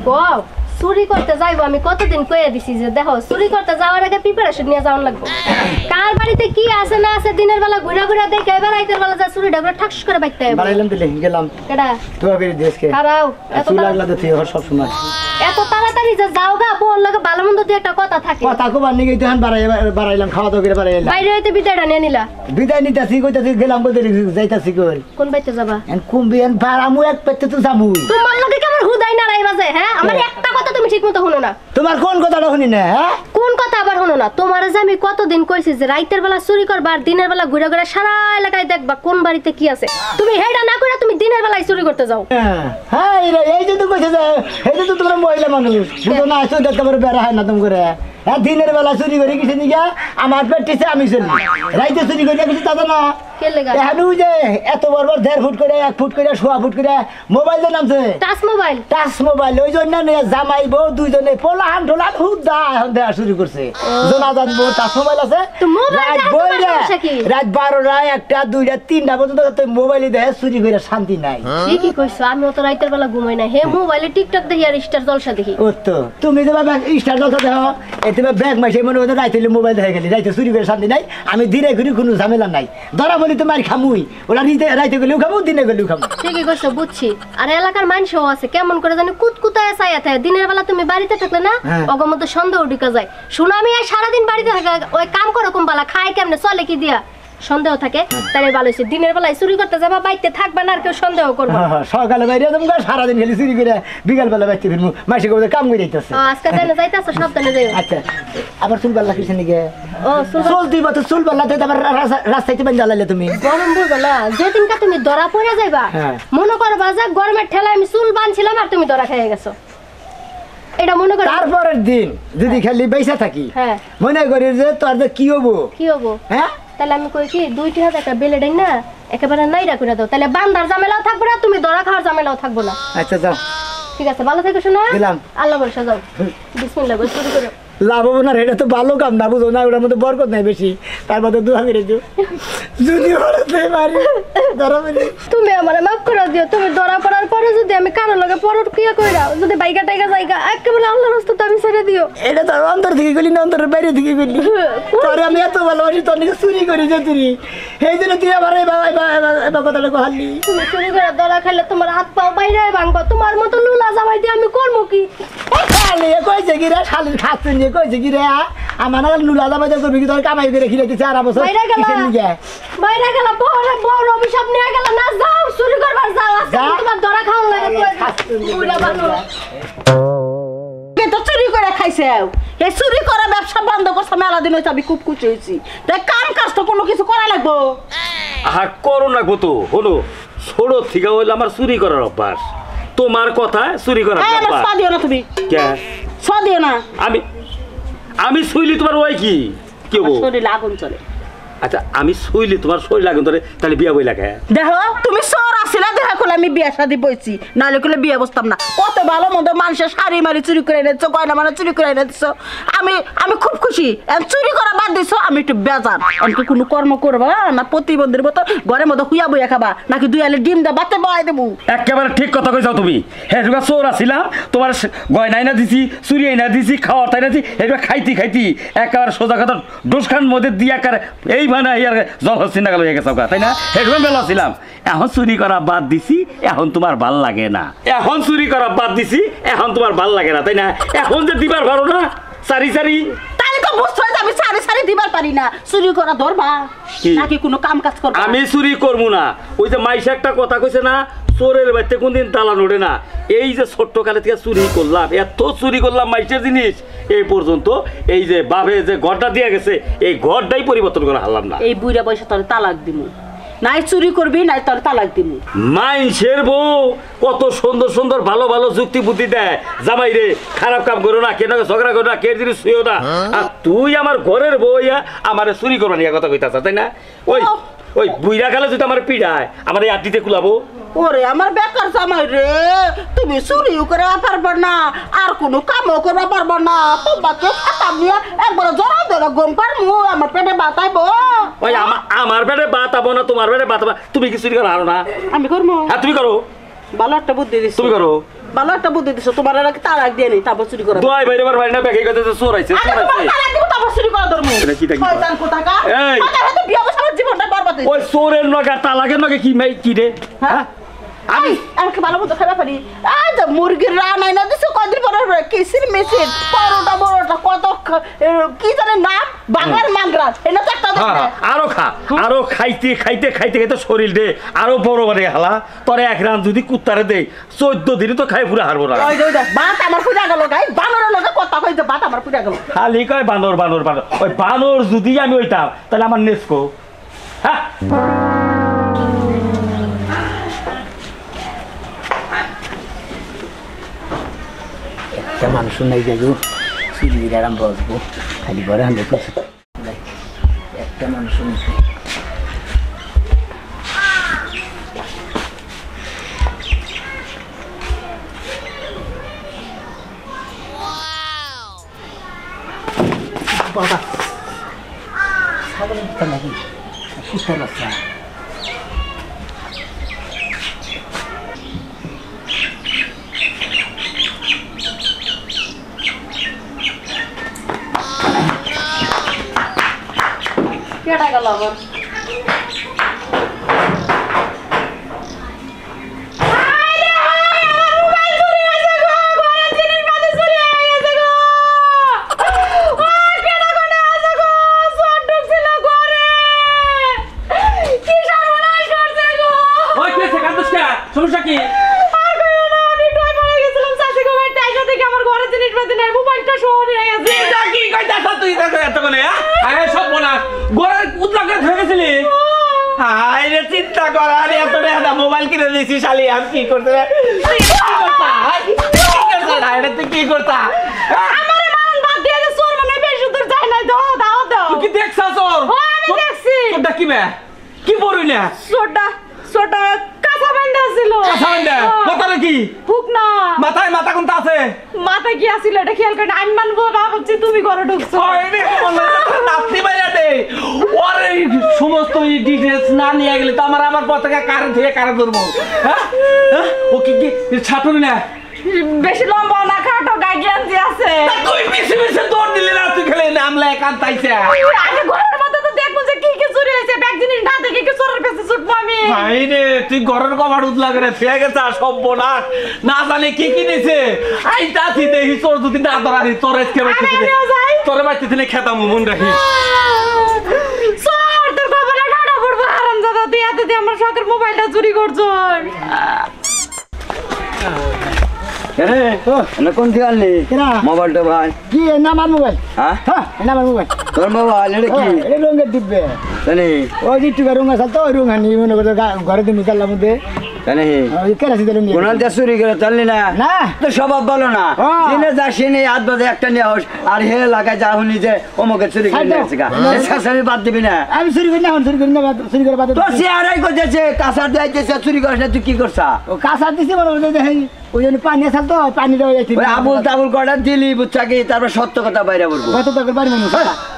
বউ চুরি করতে যাইবো আমি কতদিন কইয়া দিছি যে দেখো চুরি করতে যাওয়ার আগে প্রিপারেশন নিয়ে যাওয়ার লাগবে কার বাড়িতে কি আছে না আছে দিনের বেলা ঘুরা ঘুরা দেখে এবার রাতের বেলা যা চুরি ঢাকরা ঠাস করে বাইতে হবে বাড়াইলাম দিলে গেলাম কেডা তোমার বেরি দেশকে খারাও এত চুল লাগলা তো তুই সব সময় এত তাড়াতাড়ি যে যাও গা বল লাগে ভালো মন্দ দিয়ে একটা কথা থাকে কথা কো বানি গই তখন বাড়াইলাম খাওয়া দাওয়া করে বাড়াইলাম বাইরে হইতে বিদায়টা নিয়ে নিলা বিদায় নিতাছি কইতাছি গেলাম বলতে যাইতাছি কই কোন বাইতে যাবা এন কুম্বিয়ান ভাড়ামু এক পেতে তো যামু তোমার লাগে কি আমার হুদাই না রাই বাজে হ্যাঁ আমার একটা কথা তুমি ঠিকমতো শুনো না তোমার কোন কথাটা শুনি না হ্যাঁ কোন কথা আবার শুনো না তোমার যে আমি কতদিন কইছি যে রাতের বেলা চুরি করবা আর দিনের বেলা ঘুরে ঘুরে সারা এলাকায় দেখবা কোন বাড়িতে কি আছে তুমি হেডা না করে তুমি দিনের বেলায় চুরি করতে যাও হ্যাঁ এই যে তো কইছে যে এই যে তো তোমরা মহিলা মানুষ বুঝো না আসো দেখতে পারে বেড়া হয় না তুমি করে হ্যাঁ দিনের বেলা চুরি করে কিছু নিগা আমার পেটিছে আমি চলি রাইতে চুরি করে কিছু দাদা না এখন যে এত বড় বড় 1.5 ফুট করে 1 ফুট করে 1.5 ফুট করে মোবাইল দিয়ে নামছে টাচ মোবাইল ওই জন্য জামাই বউ দুইজনে পোলাহান ঢোলান হুদা এখন দেওয়া শুরু করছে জোনা জানবো টাচ মোবাইল আছে রাত 12টা 1টা 2টা 3টা পর্যন্ত মোবাইলে দেখে চুরি করে শান্তি নাই কি কইছো আমি তো রাতের বেলা ঘুমাই না হে মোবাইলে টিকটক দেখি আর স্টার জলসা দেখি ও তো তুমি যে স্টার জলসা দেখো এতে ব্যাগ মাসে মনে হতে রাইতে মোবাইল দেখে গেলি রাইতে চুরি করে শান্তি নাই আমি দিনে ঘুরি কোনো ঝামেলা নাই ধরা বলি তোমার খামুই ওরা রাইতে গেলেও খাবো দিনে গেলেও খাবো ঠিকই কইছো বুঝছি আর এলাকার মানুষও আছে কেমন করে জানি কুতকুতায় চাইয়া থাকে দিনের বেলা তুমি বাড়িতে থাকলে না ওগো মধ্যে সন্দেহ ঢুকে যায় শুনো আমি আর সারাদিন বাড়িতে থাকা ওই কাম করো কোন বেলা খায় কেমনে চলে কি দিয়া সন্দেহ থাকে তাই ভালো হইছে দিনের বেলায় চুরি করতে যাবা বাইতে থাকবা না আর কেউ সন্দেহ করবে সকালে বাইরে তোমরা সারাদিন খালি চুরি করে বিকাল বেলা বাইতে ফিরমু মাসে করে কাম করে যাইতাছে আজকে জানে যাইতাছে সাবধানে যাইও আচ্ছা আবার চুল বাল্লা কিছে নিকে ও চুল দিবা তো চুল বাল্লাতে আবার রাস্তাতে বান জ্বালাইলে তুমি গরম বুঝলা যেদিনকা তুমি ধরা পড়ে যাইবা মনে করবা যে গরমের ঠেলায় আমি চুল বানছিলাম আর তুমি ধরা খেয়ে গেছো এটা মনে করো তারপরের দিন যদি খালি বাইসা থাকি মনে করি যে তোর যে কি হবো হ্যাঁ তাহলে আমি কই কি 2-3 একটা বেলে ডাই না একেবারে নাইরা করে দাও তাহলে বান্দার ঝামেলাও থাকবে না তুমি ধরা খাওয়ার ঝামেলাও থাকবে না আচ্ছা যাও ঠিক আছে ভালো থেকো শোনা গেলাম আল্লাহ ভরসা যাও বিসমিল্লাহ বল শুরু করো লাভ হবে না এটা তো ভালো কাম না বুঝো না ওটার মধ্যে বরকত নাই বেশি তার মধ্যে দোয়া করে দিও যদি হরতে পারি ধরা বলি তুমি আমারে মাফ করে দিও তুমি ধরা পড়ার পরে যদি আমি কারো লগে পরর ক্রিয়া কইরা যদি বাইকা টাইকা যাইগা একেবারে আল্লাহর রাস্তা তো আমি ছেড়ে দিও এটা তো অন্তর থেকে গলি না অন্তরের বাইরে থেকে গলি তোরে আমি এত ভালোবাসি তোর নিকে চুরি করি যে তুই এই জন্য তুই আমার এই কথাটা কহালি তুমি চুরি করে ধরা খাইলে তোমার হাত পাও বাইরে ভাঙবো তোমার মতো লুলা জামাই দিয়ে আমি করবো কি খালি কইছে কি রে শালির খাচ্ছে নিয়ে কইছে কি রে আমার না লুলা জামাই দিয়ে করবি কি তোর কামাই করে খিলে দিছে আর বছর বাইরে গেল বড় অভিশাপ নিয়ে গেল না যাও চুরি করবার যাও আজকে তোমার ধরা খাওয়া লাগে পুরা বানো তো চুরি করে খাইছে এই চুরি করা ব্যবসা বন্ধ করছে মেলা দিন হইছে আমি খুব খুশি হইছি তাই কাম কাজ তো কোনো কিছু করা লাগবো আর করো না গো তো হলো ছোট থেকে হইলো আমার চুরি করার অভ্যাস তোমার কথা চুরি করার অভ্যাস দিও না তুমি কে দিও না আমি শুইলি তোমার ওই কি কেউ শরীরে আগুন চলে আচ্ছা আমি শুইলি তোমার শরীর আগুন ধরে তাহলে বিয়া বই লাগে দেখো তুমি চোর আসিলা দেখা করলে আমি বিয়া শাদি বইছি নাহলে করলে বিয়ে বসতাম না কত ভালো মন্দ মানুষের শাড়ি মারি চুরি করে এনেছো গয়না মানে চুরি করে এনে দিছো আমি খুব খুশি চুরি করা বাদ দিছো আমি একটু বেজার আমাকে কোনো কর্ম করবা না প্রতিবন্ধীর মতো ঘরের মধ্যে হুইয়া বইয়া খাবা নাকি দুই আলে ডিম দা বাতে বয় দেবো একেবারে ঠিক কথা কইছো তুমি হ্যাঁ যুগা চোর আসিলাম তোমার গয়না এনে দিছি চুরি এনে দিছি খাওয়ার তাই না দিছি এটা খাইতি একেবারে সোজা কথা ডোসখান মধ্যে দিয়ে একেবারে এই মানে জল হচ্ছিনা গেল হয়ে গেছে তাই না সেরকম বেলা ছিলাম এখন চুরি করা বাদ দিছি এখন তোমার ভাল লাগে না এখন চুরি করা বাদ দিছি এখন তোমার ভাল লাগে না তাই না এখন যে দিবার পারো না সারি তাহলে তো বুঝতে হয় আমি সারি দিবার পারি না চুরি করা ধরবা নাকি কোনো কাম কাজ করবা আমি চুরি করবো না ওই যে মাইশা একটা কথা কইছে না চোরের বাড়িতে কোনদিন তালা নড়ে না এই যে ছোট্ট কালে থেকে চুরি করলাম এত চুরি করলাম মাইশের জিনিস এই পর্যন্ত এই যে বাবে যে ঘরটা দিয়ে গেছে এই ঘরটাই পরিবর্তন করে হারলাম না এই বুড়া বয়সে তোর তালাক দিমু নাই চুরি করবি নাই তোর তালাক দিমু মাইশের বউ কত সুন্দর সুন্দর ভালো ভালো যুক্তি বুদ্ধি দেয় জামাই রে খারাপ কাম করো না কেন ঝগড়া করো না কে জিনিস শুয়েও না আর তুই আমার ঘরের বউ আমার চুরি করবা নিয়ে কথা কইতাছ তাই না ওই বুইরা গেলে যদি আমার পিড়ায় আমার এই আড্ডিতে কুলাবো ওরে আমার বেকার জামাই রে তুমি চুরিও করে পারবা না আর কোনো কামও করবা পারবা না তোমাকে খাতাম নিয়ে একবার জড়া ধরে গম পারমু আমার পেটে বাতাইবো ওই আমার পেটে বাতাবো না তোমার পেটে বাতাবো তুমি কি চুরি করা হারো না আমি করবো হ্যাঁ তুমি করো ভালো একটা বুদ্ধি দিচ্ছি তুমি করো ভালো একটা বুদ্ধি দিছো তোমার আর তালাক দিয়ে নেই তারপর চুরি করা দোয়াই বাইরে বার বাইরে না ব্যাগে কথা চোর আইছে আগে তোমার তালাক দিব তারপর চুরি করা ধর্ম এটা কি দেখি শয়তান কোথাকার এই। আমার হাতে বিয়ে বসে আমার জীবনটা বরবাদ হয়েছে ওই চোরের নগা তালাকের নগে কি রে হ্যাঁ আমি আমাকে ভালো মতো খাইবা পারি আজ মুরগির রান্নাই না দিছো কদিন পরে কিসির মেশিন পরোটা বড়টা কত কি জানে নাম বাংলার মাংরা এটা তো একটা দেখে আরো খাইতে খাইতে খাইতে খাইতে শরীর দে আরো বড় বড় হালা তোরে এক রান যদি কুত্তারে দে 14 দিনে তো খাই পুরা হারবো না ওই যে বাত আমার পুরা গেল গাই বানরের লগে কথা কইছে বাত আমার পুরা গেল খালি কয় বানর বানর বানর ওই বানর যদি আমি ওইতাম তাহলে আমার নেসকো হ্যাঁ একটা মানুষ নাই যাবো চুরির আরাম বসবো খালি ঘরে হান্ডে একটা মানুষ নেই বাবা ছাগলের বাচ্চা নাকি কুত্তার বাচ্চা কেটা গেল আমার সমস্যা কি চিন্তা করা মোবাইল কিনে দিয়েছি শালি আমি কি করতে তুই কি করতা কি দেখছা তোর কি বে কি বড়ই না মাথায় মাথা কোনটা আছে মাথায় কি আছিল এটা খেয়াল করে আমি মানবো ভাবছি তুমি ঘরে ঢুকছো নাতি বাইরে দে ওরে সমস্ত ডিটেইলস না নিয়ে গেলে তো আমার পতাকা কার থেকে কার ধরবো হ্যাঁ ও কি ছাটুনি না বেশি লম্বা না খাটো গাইডলাইন আছে তুই বেশি বেশি দৌড় দিলি না তুই খেলে নামলে একান্তাইছে আগে ঘরের মধ্যে তো দেখবো যে কি কি চুরি হয়েছে ব্যাগ জিনিস না দেখে কি চোরের পেছনে ছুটবো আমি ভাই রে তুই ঘরের কভার উতলা করে ফেলে গেছে সর্বনাশ না জানে কি কি নিছে আইতা তুই দেখি চোর দুদি না ধরারি তোর আজকে তোরে বাইতে দিনে খেতাম মন রাখি চোর তোর কপালে ঠাডা পড়বো হারামজাদা তুই এতদিন আমার শখের মোবাইলটা চুরি করছো কোন থেকে আনলি কেনা? মোবাইলটা ভাই কি না আমার মোবাইল হ্যাঁ হ্যাঁ এটা আমার মোবাইল তোর মোবাইল এটা কি এটা রঙের ডিব্বে জানি ওই যে টুকা রঙ আছে তো ওই রঙ আনি মনে করো ঘরে দিন নিকালার মধ্যে জানি ওই কেরাসি দিলাম কোনাল দিয়ে চুরি করে তাললি না না তো স্বভাব বলো না হ্যাঁ। জেনে যা সিনে হাত বাজে একটা নিয়ে হোস আর হে লাগায় যা শুনি যে অমুকে চুরি করে ছাড় দাও। নিয়েছে গা আমি বাদ দিবি না আমি চুরি করি না এখন চুরি করি না চুরি করে বাদ তো সে আড়াই করতেছে কাঁচার দিয়ে চুরি করিস না তুই কি করছা ও কাঁচা দিছি মনে করছে দেখেন ওই জন্য পানি আছে তো পানি দেওয়া যাচ্ছে ওই আবুল তাবুল কটা দিলি বুঝছা কি তারপর সত্য কথা বাইরে বলবো কত টাকার বাড়ি মানুষ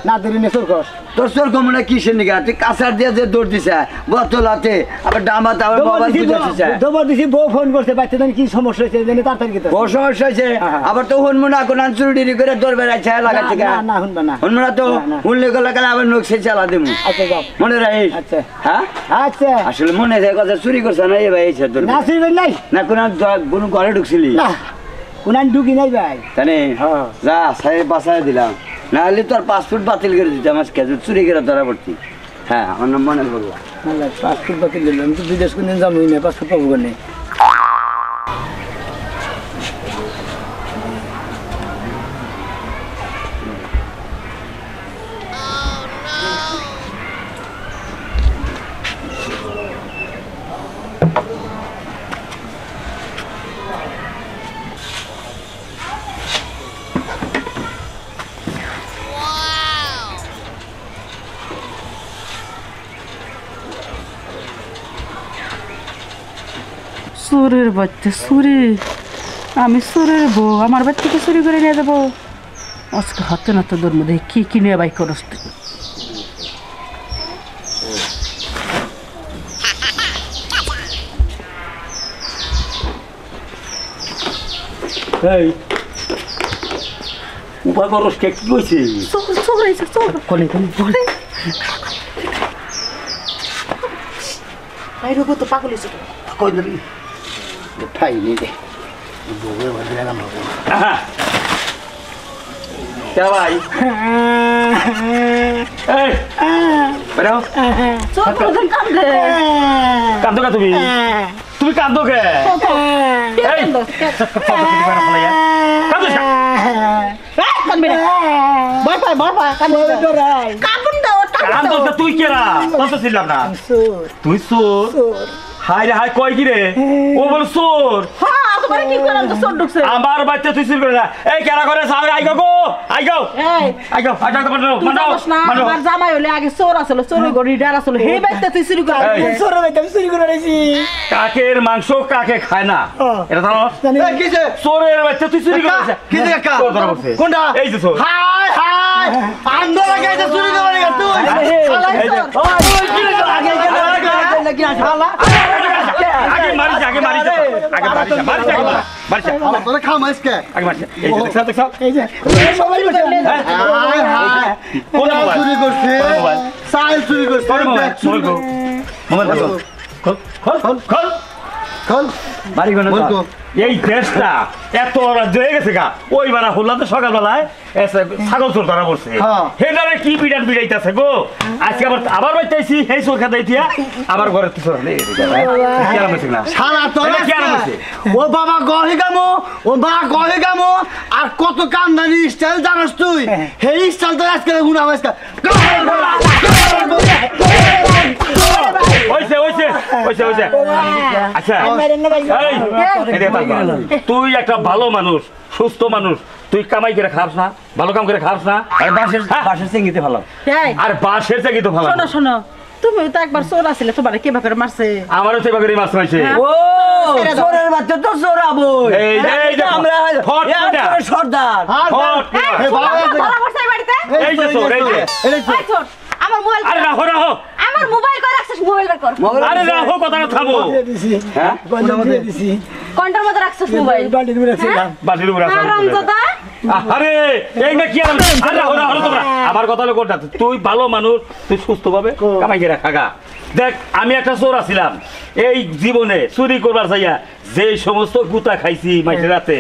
না ধরে নিয়ে চোর কর তোর চোর কমনে কিসের নিগা তুই কাঁচার দিয়ে যে দৌড় দিছে বোতলাতে আবার ডামাতে আবার মোবাইল বুঝাচ্ছে দোবর দিছি বউ ফোন করছে বাচ্চা জানি কি সমস্যা হয়েছে জানি তাড়াতাড়ি কি বহু সমস্যা হয়েছে হ্যাঁ। আবার তো হুনমু না কোন চুরি করে দৌড় বেড়াচ্ছে লাগাচ্ছে না না শুনবা না হুনমু না তো না, না। হুনলে গেলে গেলে আবার নকশে চালা দিমু আচ্ছা যাও মনে রাখিস আচ্ছা হ্যাঁ আচ্ছা আসলে মনে থাকে কথা চুরি করছে না এই ভাই এইছে তোর না চুরি করি নাই না কোন ঘরে ঢুকছিলি না কোনান ঢুকি নাই ভাই জানি হ্যাঁ। যা সাই বাসায় দিলাম না হলে তোর পাসপোর্ট বাতিল করে দিতাম আজকে চুরি করে ধরা পড়তি হ্যাঁ আমার নাম মনে করবো পাসপোর্ট বাতিল দিল আমি তো বিদেশ কোন দিন যাবই না পাসপোর্ট পাবো কেন চোরের বাচ্চা চুরি আমি চোরের বউ আমার বাচ্চাকে চুরি করে নিয়ে যাবো আজকে হাতে না তোদের মধ্যে কি কি নিয়ে বাইক করস তুই এই উপায় করস কে কি কইছে চোর আইছে চোর কোনে কোনে আই রোবো তো পাগল হইছে কই দিবি ঠাই নেই দে বউয়ে বলে না বাবু আহা কে ভাই এই বেরো চোর কোন কান্দে কান্দো কা তুমি কান্দো কে এই কান্দো কান্দবি না ভয় পায় কান্দো তুই কেরা কত ছিলাম না তুই চোর হাই রে হাই কয় কি রে ও বল চোর হ্যাঁ তোমার কি করলাম তো চোর ঢুকছে আমার বাচ্চা তুই চুরি করে না এই কেরা করে সামনে আই গো এই আই গো আমার জামাই হলে আগে চোর আসলো চোরের গড়ি ডার আসলো হে বাইতে তুই চুরি করে চোর বাইতে চুরি করে রাইছি কাকের মাংস কাকে খায় না এটা জানো এই কিছে চোরের বাচ্চা তুই চুরি করেছিস কিছে কাকা চোর ধরা পড়ছে কোনটা এই যে চোর হাই হাই আন্দো লাগাইছে চুরি করে তুই এই যে ওই কি আগে নাকি শালা আগে মারিস আমার তোরে খামাইস কে আগে মারিস এই যে দেখছ এই যে সবাই বসে হাই হাই কোন মোবাইল চুরি করছে মোবাইল সাইল চুরি করছে কোন মোবাইল চুরি মোবাইল খোল খোল বাড়ি কোন বলতো এই দেশটা এত রাজ্য হয়ে গেছে গা ওই বারা হল্লা তো সকালবেলায় ছাগল চোর ধরা পড়ছে হ্যাঁ। হেডারে কি বিড়ান বিড়াইতেছে গো আজকে আবার বাইতেছি সেই চোর খাতে দিয়া আবার ঘরে তো চোর কেরাম হয়েছে না সারা তোর এটা কি আরাম হয়েছে? ও বাবা গহে গামো ও মা গহে গামো আর কত কান্দানি স্টাইল জানাস তুই সেই স্টাইল তো আজকে গুনা আজকে হয়েছে আচ্ছা এই, এদিকে তাকা। তুই একটা ভালো মানুষ সুস্থ মানুষ তুই কামাই করে খাস না ভালো কাম করে খাস না আর বাসের সিঙ্গিতে ভালো এই আর বাসের চাকরি তো ভালো শোনো শোনো তুমি তো একবার চোর আসলে তোমার কে বাকরে মারছে আমারও তো এবার মাছ হয়েছে ও চোরের বাচ্চা তো চোরাবো এই যে, এই যে, আমরা ফট ফটা। সর্দার ফট। এই বাবা ধরা পড়ছে এই বাড়িতে এই যে চোর, এই যে। এই চোর আমার মোবাইল আরে রাখো আমার মোবাইল কই রাখছিস মোবাইল বের কর আরে রাখো কথাটা থামো হ্যাঁ বন্ধ দিছি কোনটার মধ্যে রাখছিস মোবাইল বাড়িতে রাখছিলাম বাটির উপর রাখো। হারামজাদা আরে এই না কি আরাম? আরে রাখো তোমরা আমার কথা হলো কোনটা তুই ভালো মানুষ তুই সুস্থ ভাবে কামাই করে খাগা দেখ আমি একটা চোর আছিলাম এই জীবনে চুরি করবার চাইয়া যে সমস্ত গুতা খাইছি মাইসে রাতে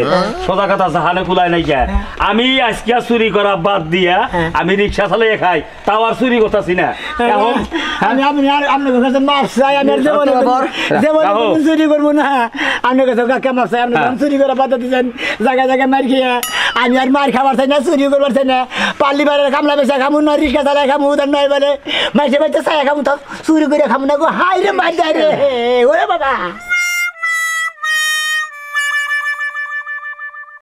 সদা কথা জাহানে কুলায় নাই গা আমি আজকে আর চুরি করা বাদ দিয়া আমি রিক্সা চালিয়ে খাই তাও আর চুরি করতেছি না এখন আমি আপনি আর আপনার কাছে মাপ চাই আমি আর জীবনে রাখো। চুরি করবো না আপনার কাছে কাকে মাপ চাই আপনি যখন চুরি করে বাধা দিচ্ছেন জায়গায় জায়গায় মার খেয়ে আমি আর মার খাবার চাই না চুরি করবার চাই না পাল্লি বারের কামলা বেচা খামু না রিক্সা চালাই খামু উদার নয় বলে মাইসে মাইসে চাই খামু তো চুরি করে খামু না গো হাই রে মার যায় রে ওরে বাবা